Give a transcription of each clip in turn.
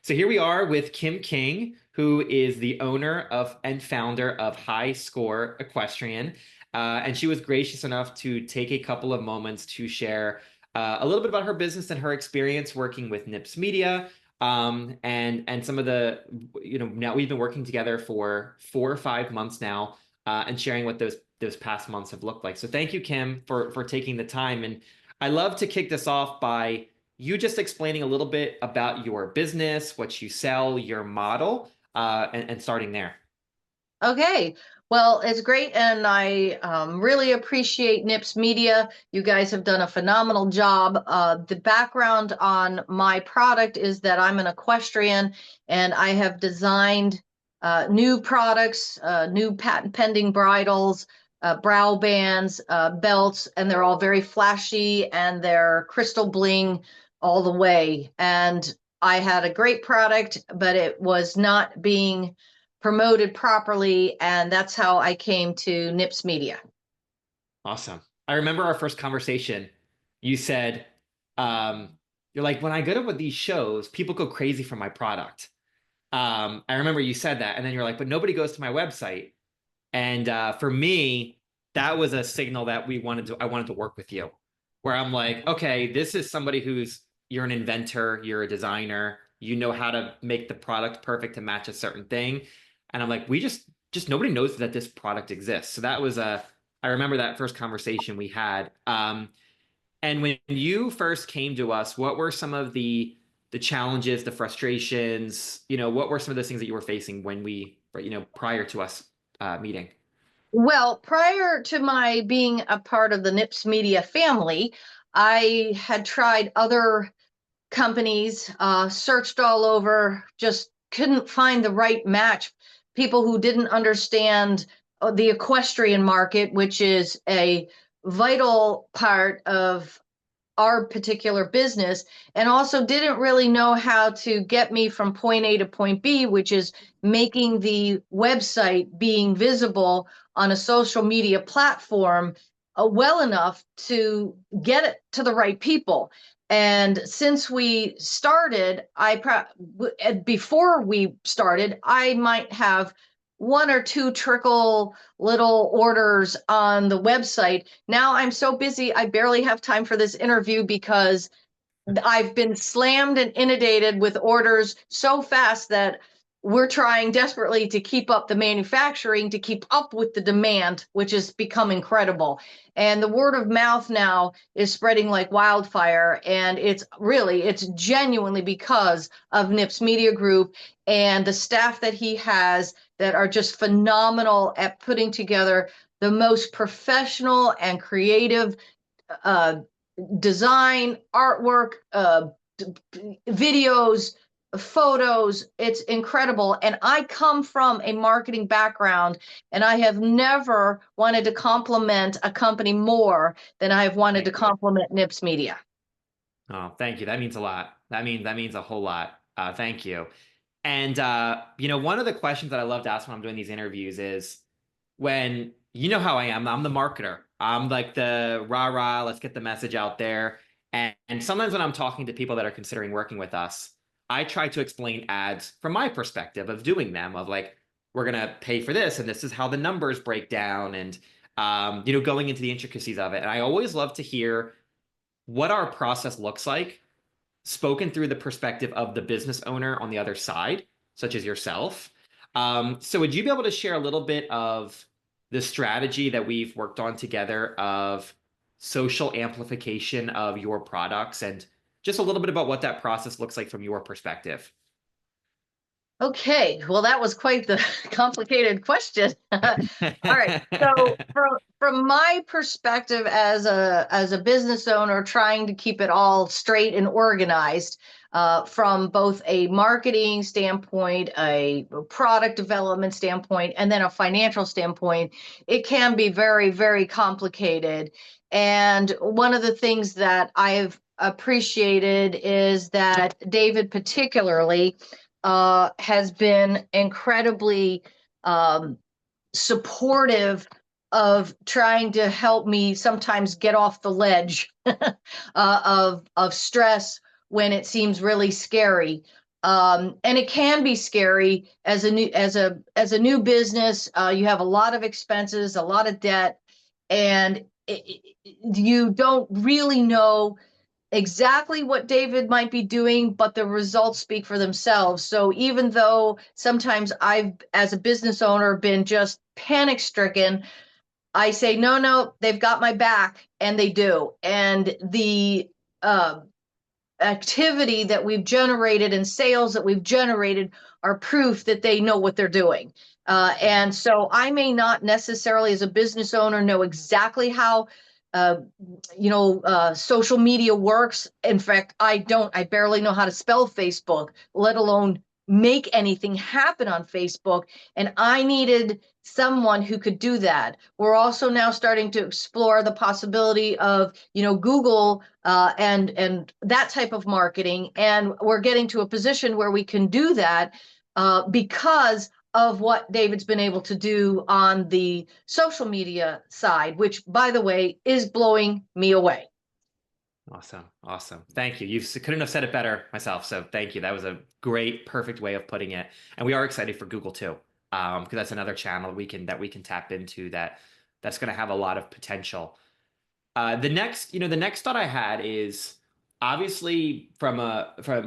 So here we are with Kim King, who is the owner of and founder of High Score Equestrian. And she was gracious enough to take a couple of moments to share a little bit about her business and her experience working with Nips Media. And some of the, now we've been working together for 4 or 5 months now, and sharing what those past months have looked like. So thank you, Kim, for taking the time. And I love to kick this off by you just explaining a little bit about your business, what you sell, your model, and starting there. Okay. Well, it's great, and I really appreciate Nips Media. You guys have done a phenomenal job. The background on my product is that I'm an equestrian, and I have designed new products, new patent pending bridles, brow bands, belts, and they're all very flashy and they're crystal bling all the way. And I had a great product, but it was not being promoted properly, and that's how I came to Nips Media. Awesome. I remember our first conversation. You said, you're like, when I go to these shows, people go crazy for my product. I remember you said that, and then you're like, but nobody goes to my website. And for me, that was a signal that I wanted to work with you, where I'm like, okay, this is somebody you're an inventor, you're a designer, you know how to make the product perfect to match a certain thing. And I'm like, just nobody knows that this product exists. So I remember that first conversation we had. And when you first came to us, what were some of the challenges, the frustrations, what were some of those things that you were facing prior to us meeting? Well, prior to my being a part of the Nips Media family, I had tried other companies, searched all over, just couldn't find the right match. People who didn't understand the equestrian market, which is a vital part of our particular business, and also didn't really know how to get me from point A to point B, which is making the website being visible on a social media platform well enough to get it to the right people. And since we started, before we started, I might have one or two trickle little orders on the website. Now I'm so busy, I barely have time for this interview because I've been slammed and inundated with orders so fast that we're trying desperately to keep up the manufacturing to keep up with the demand, which has become incredible. And the word of mouth now is spreading like wildfire. And it's genuinely because of Nips Media Group and the staff that he has that are just phenomenal at putting together the most professional and creative uh, design, artwork, videos, photos. It's incredible. And I come from a marketing background, and I have never wanted to compliment a company more than I have wanted to Thank you. compliment Nips Media. Oh, thank you. That means a lot. That means a whole lot. Thank you. And one of the questions that I love to ask when I'm doing these interviews is when you know how I am, I'm the marketer. I'm like the rah rah, let's get the message out there. And sometimes when I'm talking to people that are considering working with us, I try to explain ads from my perspective of doing them, of like, we're gonna pay for this, and this is how the numbers break down, and going into the intricacies of it. And I always love to hear what our process looks like, spoken through the perspective of the business owner on the other side, such as yourself. So would you be able to share a little bit of the strategy that we've worked on together of social amplification of your products and just a little bit about what that process looks like from your perspective? Okay, well, that was quite the complicated question. All right, so from my perspective as a business owner, trying to keep it all straight and organized, from both a marketing standpoint, a product development standpoint, and then a financial standpoint, it can be very, very complicated. And one of the things that I've appreciated is that David particularly has been incredibly um, supportive of trying to help me sometimes get off the ledge of stress when it seems really scary. And it can be scary as a new business. You have a lot of expenses, a lot of debt, and you don't really know exactly what David might be doing, but the results speak for themselves. So even though sometimes I've, as a business owner, been just panic stricken, I say, no, no, they've got my back, and they do. And the uh, activity that we've generated and sales that we've generated are proof that they know what they're doing. And so I may not necessarily, as a business owner, know exactly how uh, social media works. In fact, I barely know how to spell Facebook, let alone make anything happen on Facebook. And I needed someone who could do that. We're also now starting to explore the possibility of, Google and that type of marketing. And we're getting to a position where we can do that because of what David's been able to do on the social media side, which, by the way, is blowing me away. Awesome. Awesome. Thank you. You couldn't have said it better myself. So thank you. That was a great, perfect way of putting it. And we are excited for Google too, because that's another channel we can tap into that's going to have a lot of potential. The next thought I had is obviously from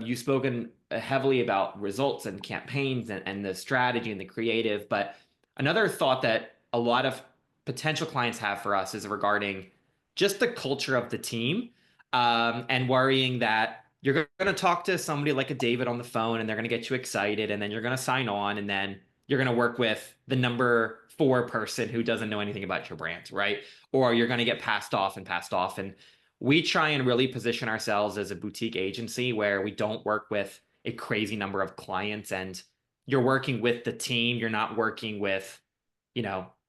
you've spoken heavily about results and campaigns and the strategy and the creative, but another thought that a lot of potential clients have for us is regarding just the culture of the team, and worrying that you're going to talk to somebody like a David on the phone and they're going to get you excited and then you're going to sign on and then you're going to work with the number four person who doesn't know anything about your brand, right? Or you're going to get passed off and passed off. And we try and really position ourselves as a boutique agency where we don't work with a crazy number of clients, and you're working with the team. You're not working with,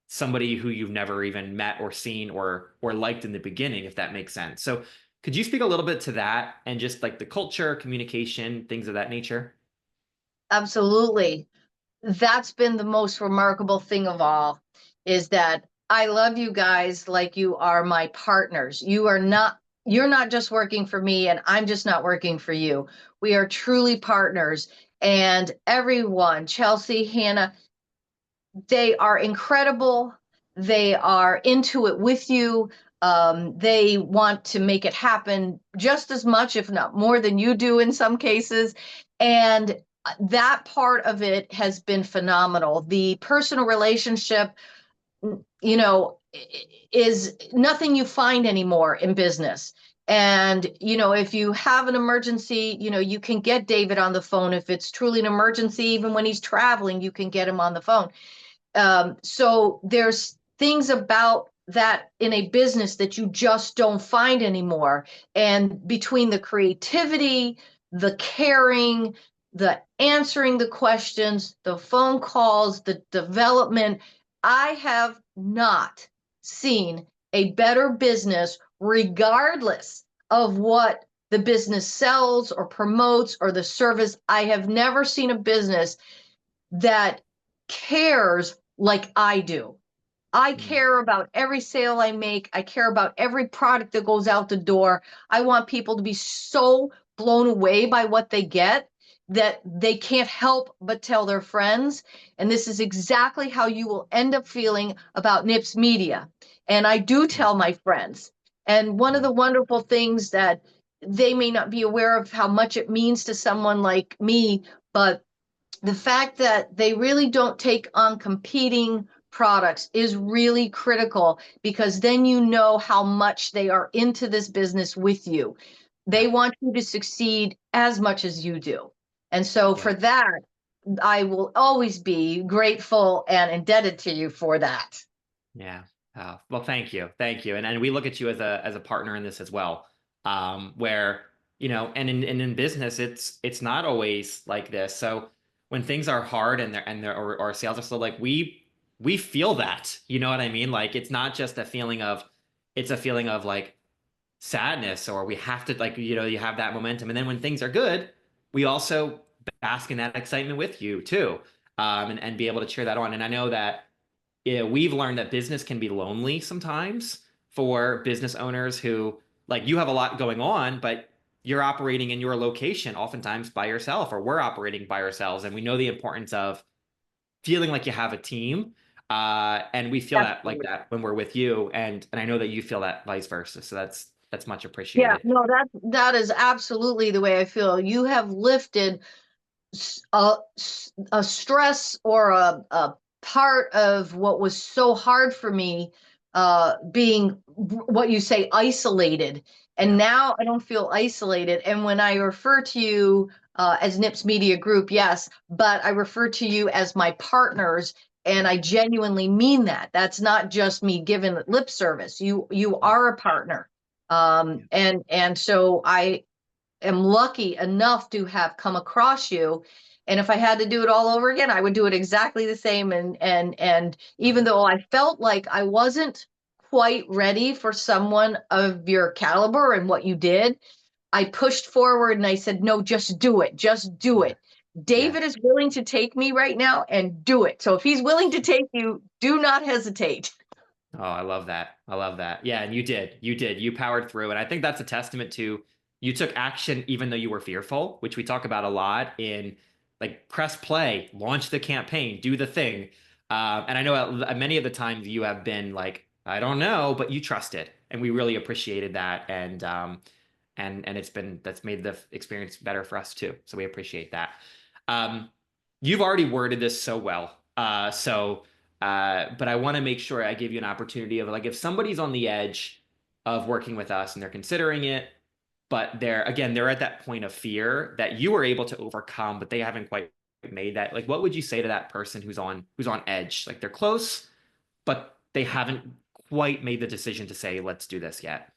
somebody who you've never even met or seen or liked in the beginning, if that makes sense. So could you speak a little bit to that and just like the culture, communication, things of that nature? Absolutely. That's been the most remarkable thing of all, is that I love you guys like you are my partners. You're not just working for me, and I'm just not working for you. We are truly partners. And everyone, Chelsea, Hannah, they are incredible. They are into it with you. They want to make it happen just as much, if not more, than you do in some cases. And that part of it has been phenomenal. The personal relationship, is nothing you find anymore in business. And, if you have an emergency, you can get David on the phone. If it's truly an emergency, even when he's traveling, you can get him on the phone. So there's things about that in a business that you just don't find anymore. And between the creativity, the caring, the answering the questions, the phone calls, the development, I have not seen a better business, regardless of what the business sells or promotes or the service. I have never seen a business that cares like I do. I Mm, care about every sale I make. I care about every product that goes out the door. I want people to be so blown away by what they get that they can't help but tell their friends. And this is exactly how you will end up feeling about Nips Media. And I do mm, tell my friends. And one of mm, the wonderful things that they may not be aware of how much it means to someone like me, but the fact that they really don't take on competing products is really critical, because then you know how much they are into this business with you. They yeah, want you to succeed as much as you do. And so for yeah, that, I will always be grateful and indebted to you for that. yeah. Well, thank you, and we look at you as a partner in this as well. Where and in business, it's not always like this. So when things are hard or sales are slow, like we feel that. You know what I mean? Like it's a feeling of like sadness, or we have to like you have that momentum, and then when things are good, we also bask in that excitement with you too, and be able to cheer that on. And I know that we've learned that business can be lonely sometimes for business owners who, like, you have a lot going on, but you're operating in your location oftentimes by yourself, or we're operating by ourselves, and we know the importance of feeling like you have a team. And we feel that like Absolutely. that when we're with you, and I know that you feel that vice versa. So that's much Yeah, appreciated. no, that is absolutely the way I feel. You have lifted a, a stress or a part of what was so hard for me, being what you say, isolated. And Yeah. now I don't feel isolated. And when I refer to you as NIPS Media Group, yes, but I refer to you as my partners. And Yeah. I genuinely mean that. That's not just me giving lip service. You Yeah. are a partner. Yeah. And so I am lucky enough to have come across you. And if I had to do it all over again, I would do it exactly the same. And even though I felt like I wasn't quite ready for someone of your caliber and what you did, I pushed forward and I said, no, just do it. Just do Yeah. it. Yeah. David is willing to take me right now and do it. So if he's willing to take you, do not hesitate. Oh, I love that. I love that. Yeah, and you did. You did. You powered through. And I think that's a testament to you took action even though you were fearful, which we talk about a lot in like press play, launch the campaign, do the thing. And I know many of the times you have been like, I don't know, but you trusted. And we really appreciated that. And it's been that's made the experience better for us too. So we appreciate that. Um, you've already worded this so well. But I want to make sure I give you an opportunity of like if somebody's on the edge of working with us and they're considering it, but they're at that point of fear that you were able to overcome, but they haven't quite made that. Like, what would you say to that person who's on edge? Like they're close, but they haven't quite made the decision to say, let's do this yet.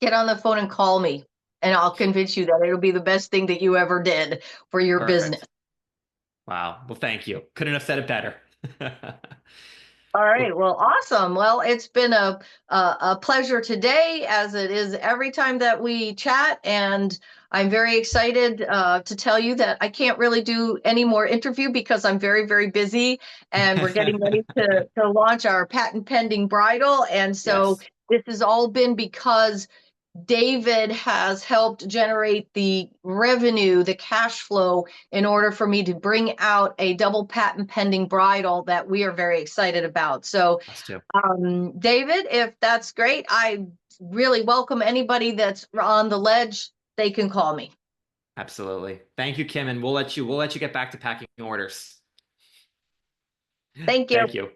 Get on the phone and call me, and I'll convince you that it'll be the best thing that you ever did for your business. Perfect. Wow. Well, thank you. Couldn't have said it better. All Well, right. Well, awesome. Well, it's been a pleasure today, as it is every time that we chat, and I'm very excited to tell you that I can't really do any more interview because I'm very, very busy, and we're getting ready to launch our patent pending bridal, and so yes. this has all been because David has helped generate the revenue, the cash flow, in order for me to bring out a double patent pending bridal that we are very excited about. So, Us too. David, if that's great, I really welcome anybody that's on the ledge. They can call me. Absolutely. Thank you, Kim, and we'll let you get back to packing orders. Thank you. Thank you.